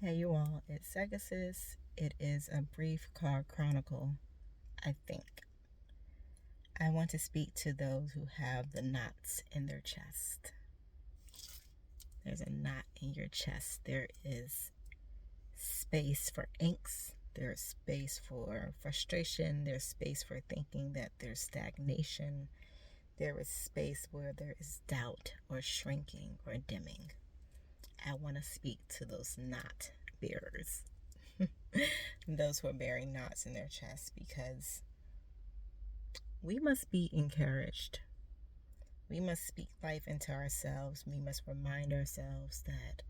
Hey you all, it's Segasis. It is a brief car chronicle, I think. I want to speak to those who have the knots in their chest. There's a knot in your chest. There is space for angst. There's space for frustration. There's space for thinking that there's stagnation. There is space where there is doubt or shrinking or dimming. I want to speak to those knot bearers. Those who are bearing knots in their chest, because we must be encouraged. We must speak life into ourselves. We must remind ourselves that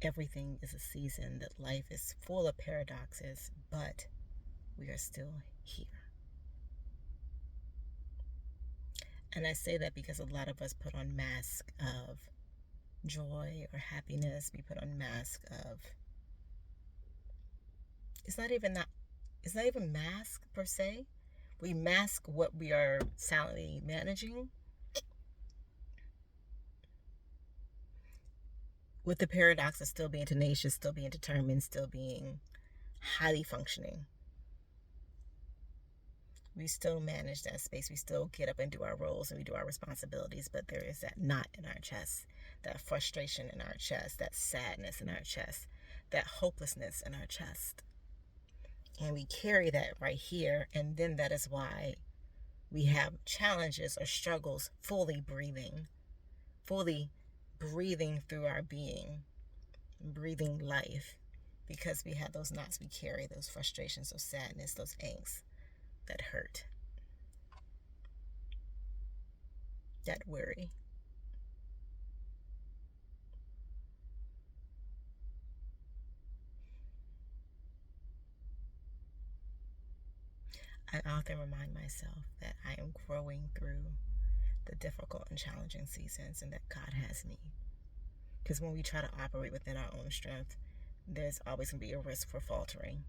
everything is a season, that life is full of paradoxes, but we are still here. And I say that because a lot of us put on masks of joy or happiness. We put on masks of, it's not even mask per se. We mask what we are silently managing with the paradox of still being tenacious, still being determined, still being highly functioning. We still manage that space. We still get up and do our roles and we do our responsibilities, but there is that knot in our chest, that frustration in our chest, that sadness in our chest, that hopelessness in our chest. And we carry that right here, and then that is why we have challenges or struggles fully breathing through our being, breathing life, because we have those knots we carry, those frustrations, those sadness, those angst, that hurt, that worry. I often remind myself that I am growing through the difficult and challenging seasons and that God has me. Because when we try to operate within our own strength, there's always going to be a risk for faltering,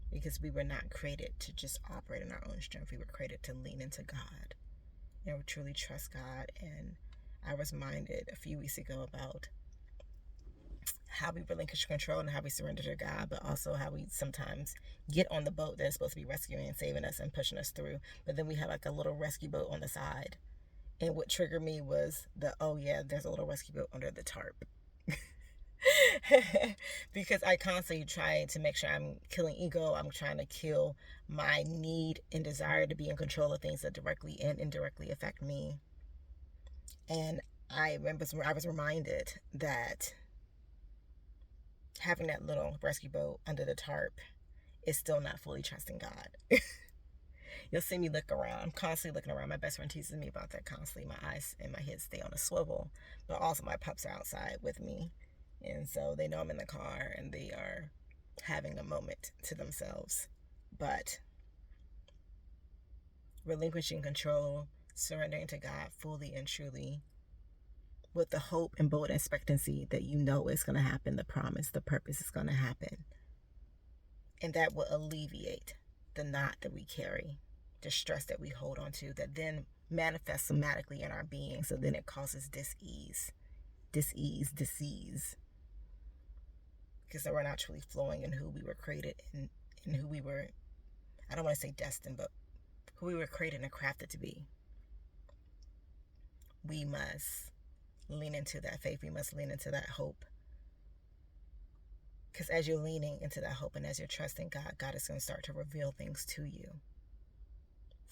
because we were not created to just operate in our own strength. We were created to lean into God and truly trust God. And I was reminded a few weeks ago about how we relinquish control and how we surrender to God, but also how we sometimes get on the boat that's supposed to be rescuing and saving us and pushing us through. But then we have like a little rescue boat on the side. And what triggered me was there's a little rescue boat under the tarp. Because I constantly try to make sure I'm killing ego. I'm trying to kill my need and desire to be in control of things that directly and indirectly affect me. And I was reminded that having that little rescue boat under the tarp is still not fully trusting God. You'll see me look around. I'm constantly looking around. My best friend teases me about that constantly. My eyes and my head stay on a swivel. But also my pups are outside with me. And so they know I'm in the car and they are having a moment to themselves. But relinquishing control, surrendering to God fully and truly, with the hope and bold expectancy that you know it's going to happen, the promise, the purpose is going to happen. And that will alleviate the knot that we carry, the stress that we hold on to, that then manifests somatically in our being. So then it causes disease. Because we're not truly flowing in who we were created and who we were, I don't want to say destined, but who we were created and crafted to be. We must lean into that faith. We must lean into that hope. Because as you're leaning into that hope and as you're trusting God, God is going to start to reveal things to you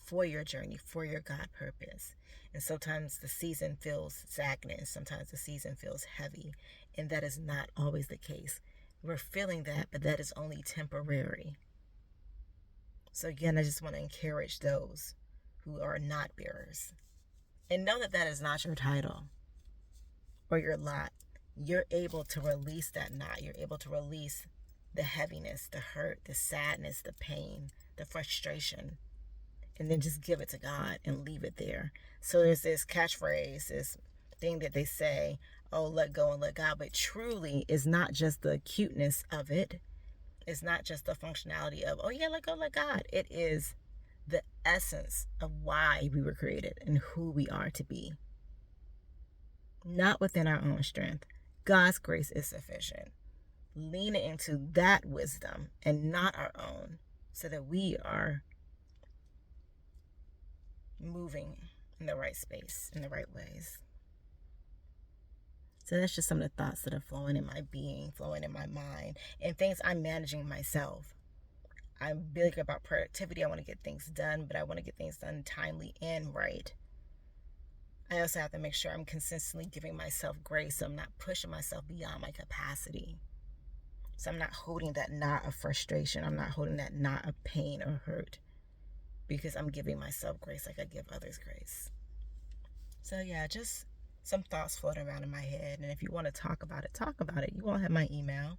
for your journey, for your God purpose. And sometimes the season feels stagnant. Sometimes the season feels heavy. And that is not always the case. We're feeling that, but that is only temporary. So again, I just want to encourage those who are knot bearers. And know that that is not your title or your lot. You're able to release that knot. You're able to release the heaviness, the hurt, the sadness, the pain, the frustration, and then just give it to God and leave it there. So there's this catchphrase, this thing that they say, oh, let go and let God. But truly is not just the cuteness of it. It's not just the functionality of, oh yeah, let go, let God. It is the essence of why we were created and who we are to be. Not within our own strength. God's grace is sufficient. leaning into that wisdom and not our own, so that we are moving in the right space, in the right ways. So that's just some of the thoughts that are flowing in my being, flowing in my mind, and things I'm managing myself. I'm big about productivity. I want to get things done, but I want to get things done timely and right. I also have to make sure I'm consistently giving myself grace, so I'm not pushing myself beyond my capacity. So I'm not holding that knot of frustration. I'm not holding that knot of pain or hurt, because I'm giving myself grace like I give others grace. So yeah, just some thoughts floating around in my head. And if you want to talk about it, talk about it. You all have my email,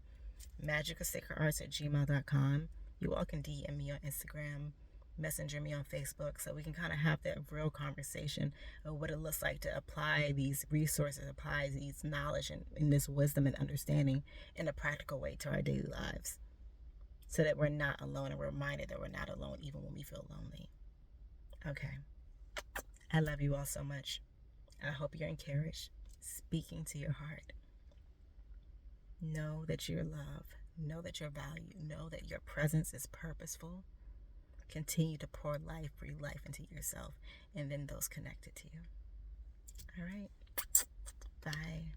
magicofsacredarts@gmail.com. You all can DM me on Instagram, messenger me on Facebook, so we can kind of have that real conversation of what it looks like to apply these resources, apply these knowledge and this wisdom and understanding in a practical way to our daily lives, so that we're not alone and we're reminded that we're not alone even when we feel lonely. Okay. I love you all so much. I hope you're encouraged, speaking to your heart. Know that you're loved. Know that you're valued. Know that your presence is purposeful. Continue to pour life, breathe life into yourself and then those connected to you. All right. Bye.